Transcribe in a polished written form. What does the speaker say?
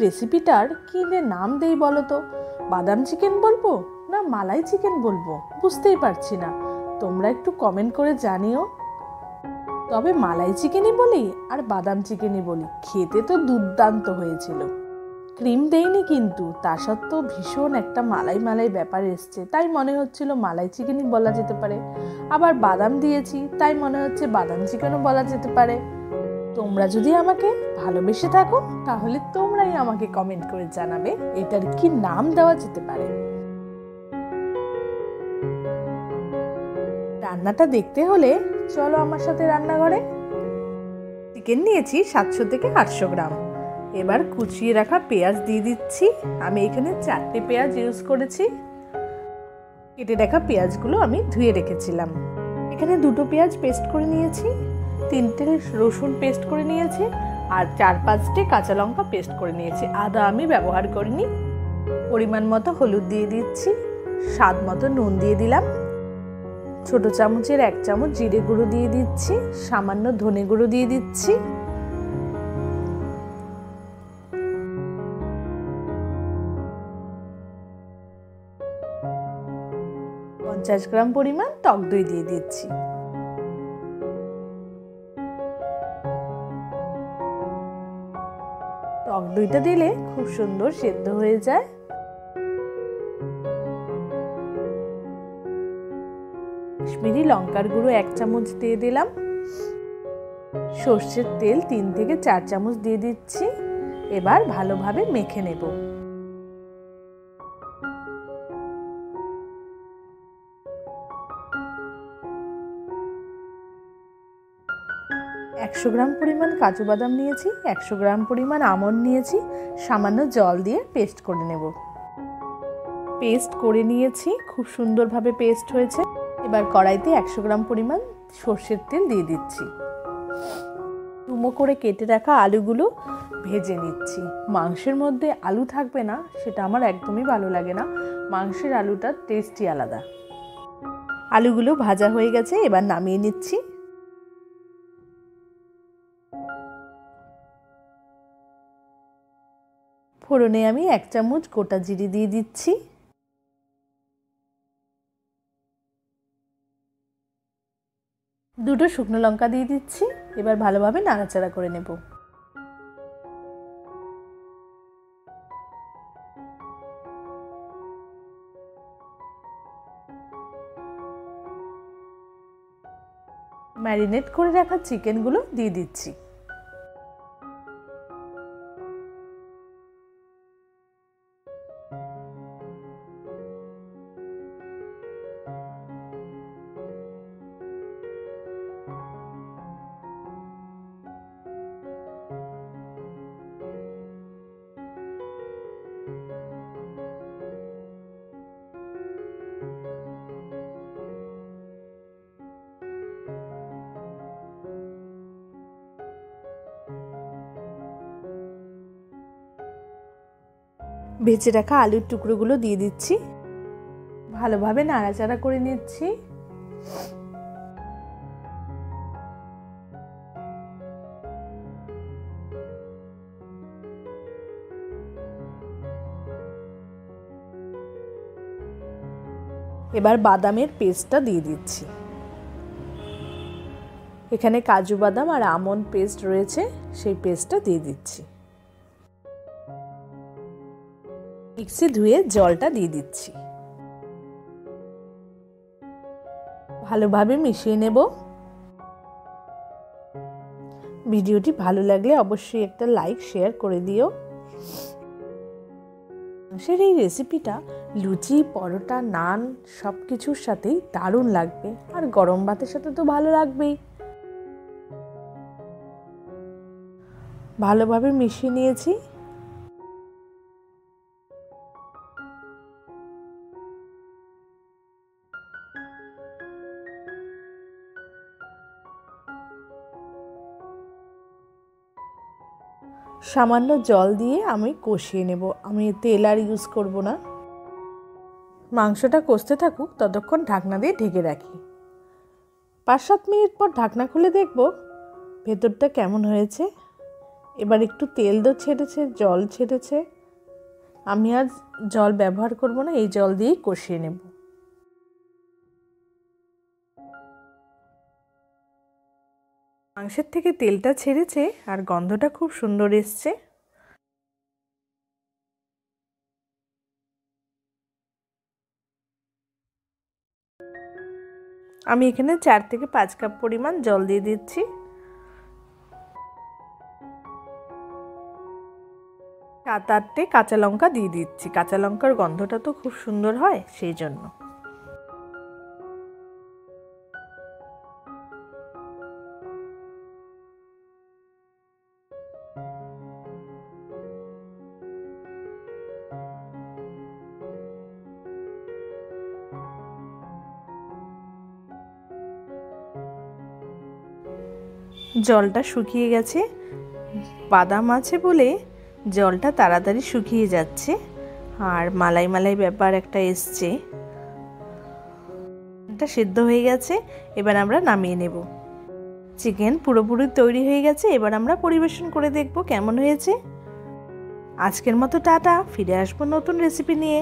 রেসিপিটার কী যে নাম দেই বলো তো? বাদাম চিকেন বলবো না মালাই চিকেন বলবো বুঝতেই পারছি না। তোমরা একটু কমেন্ট করে জানিও। তবে মালাই চিকেনই বলি আর বাদাম চিকেনই বলি, খেতে তো দুর্দান্ত হয়েছিল। ক্রিম দেইনি কিন্তু তা সত্ত্বেও ভীষণ একটা মালাই মালাই ব্যাপার এসছে, তাই মনে হচ্ছিল মালাই চিকেনই বলা যেতে পারে। আবার বাদাম দিয়েছি তাই মনে হচ্ছে বাদাম চিকেনও বলা যেতে পারে। তোমরা যদি আমাকে ভালোবেসে থাকো তাহলে তোমরাই আমাকে কমেন্ট করে জানাবে এটার কি নাম দেওয়া যেতে পারে। রান্নাটা দেখতে হলে চলো আমার সাথে রান্নাঘরে। চিকেন নিয়েছি 700 থেকে 800 গ্রাম। এবার কুচিয়ে রাখা পেঁয়াজ দিয়ে দিচ্ছি। আমি এখানে 4টে পেঁয়াজ ইউজ করেছি। কেটে রাখা পেঁয়াজগুলো আমি ধুয়ে রেখেছিলাম। এখানে 2টো পেঁয়াজ পেস্ট করে নিয়েছি, 3টে রসুন পেস্ট করে নিয়েছি, আর 4-5টে কাঁচা লঙ্কা পেস্ট করে নিয়েছি। আদা আমি ব্যবহার করিনি। পরিমাণ মতো হলুদ দিয়ে দিচ্ছি, স্বাদ মতো নুন দিয়ে দিলাম, ছোট চামচের 1 চামচ জিরে গুঁড়ো দিয়ে দিচ্ছি, সামান্য ধনে গুঁড়ো দিয়ে দিচ্ছি, পঞ্চাশ গ্রাম পরিমাণ টক দই দিয়ে দিচ্ছি। টক দইটা দিলে খুব সুন্দর সেদ্ধ হয়ে যায়। কাশ্মীরি লঙ্কার গুঁড়ো 1 চামচ দিয়ে দিলাম। সর্ষের তেল 3 থেকে 4 চামচ দিয়ে দিচ্ছি। এবার ভালোভাবে মেখে নেব। একশো গ্রাম পরিমাণ কাজু বাদাম নিয়েছি, 100 গ্রাম পরিমাণ আমন্ড নিয়েছি, সামান্য জল দিয়ে পেস্ট করে নেব। পেস্ট করে নিয়েছি, খুব সুন্দরভাবে পেস্ট হয়েছে। এবার কড়াইতে 100 গ্রাম পরিমাণ সর্ষের তেল দিয়ে দিচ্ছি। ডুমো করে কেটে রাখা আলুগুলো ভেজে নিচ্ছি। মাংসের মধ্যে আলু থাকবে না সেটা আমার একদমই ভালো লাগে না। মাংসের আলুটার টেস্টই আলাদা। আলুগুলো ভাজা হয়ে গেছে, এবার নামিয়ে নিচ্ছি। ফোড়নে আমি 1 চামচ গোটা জিরে দিয়ে দিচ্ছি। দুটো শুকনো লঙ্কা দিয়ে দিচ্ছি। এবার ভালোভাবে নাড়াচাড়া করে নেব। ম্যারিনেট করে রাখা চিকেনগুলো দিয়ে দিচ্ছি। ভেজে রাখা আলুর টুকরোগুলো দিয়ে দিচ্ছি। ভালোভাবে নাড়াচাড়া করে নিচ্ছি। এবার বাদামের পেস্টটা দিয়ে দিচ্ছি। এখানে কাজু বাদাম আর আমন্ড পেস্ট রয়েছে, সেই পেস্টটা দিয়ে দিচ্ছি। মিক্সি ধুয়ে জলটা দিয়ে দিচ্ছি। ভালোভাবে মিশিয়ে নেব। ভিডিওটি ভালো লাগলে অবশ্যই একটা লাইক শেয়ার করে দিও। মাংসের এই রেসিপিটা লুচি, পরোটা, নান সব কিছুর সাথেই দারুণ লাগবে, আর গরম ভাতের সাথে তো ভালো লাগবেই। ভালোভাবে মিশিয়ে নিয়েছি। সামান্য জল দিয়ে আমি কষিয়ে নেব। আমি তেল আর ইউজ করব না। মাংসটা কষতে থাকুক, ততক্ষণ ঢাকনা দিয়ে ঢেকে রাখি। 5-7 মিনিট পর ঢাকনা খুলে দেখব ভেতরটা কেমন হয়েছে। এবার একটু তেল ছেড়েছে, জল ছেড়েছে। আমি আর জল ব্যবহার করব না, এই জল দিয়েই কষিয়ে নেব। মাংসের থেকে তেলটা ছেড়েছে আর গন্ধটা খুব সুন্দর এসছে। আমি এখানে 4 থেকে 5 কাপ পরিমাণ জল দিয়ে দিচ্ছি। 7-8টে কাঁচা লঙ্কা দিয়ে দিচ্ছি, কাঁচা লঙ্কার গন্ধটা তো খুব সুন্দর হয় সেই জন্য। জলটা শুকিয়ে গেছে, বাদাম আছে বলে জলটা তাড়াতাড়ি শুকিয়ে যাচ্ছে আর মালাই মালাই ব্যাপার একটা এসছে। এটা সিদ্ধ হয়ে গেছে, এবার আমরা নামিয়ে নেব। চিকেন পুরোপুরি তৈরি হয়ে গেছে, এবার আমরা পরিবেশন করে দেখব কেমন হয়েছে। আজকের মতো টাটা, ফিরে আসবো নতুন রেসিপি নিয়ে।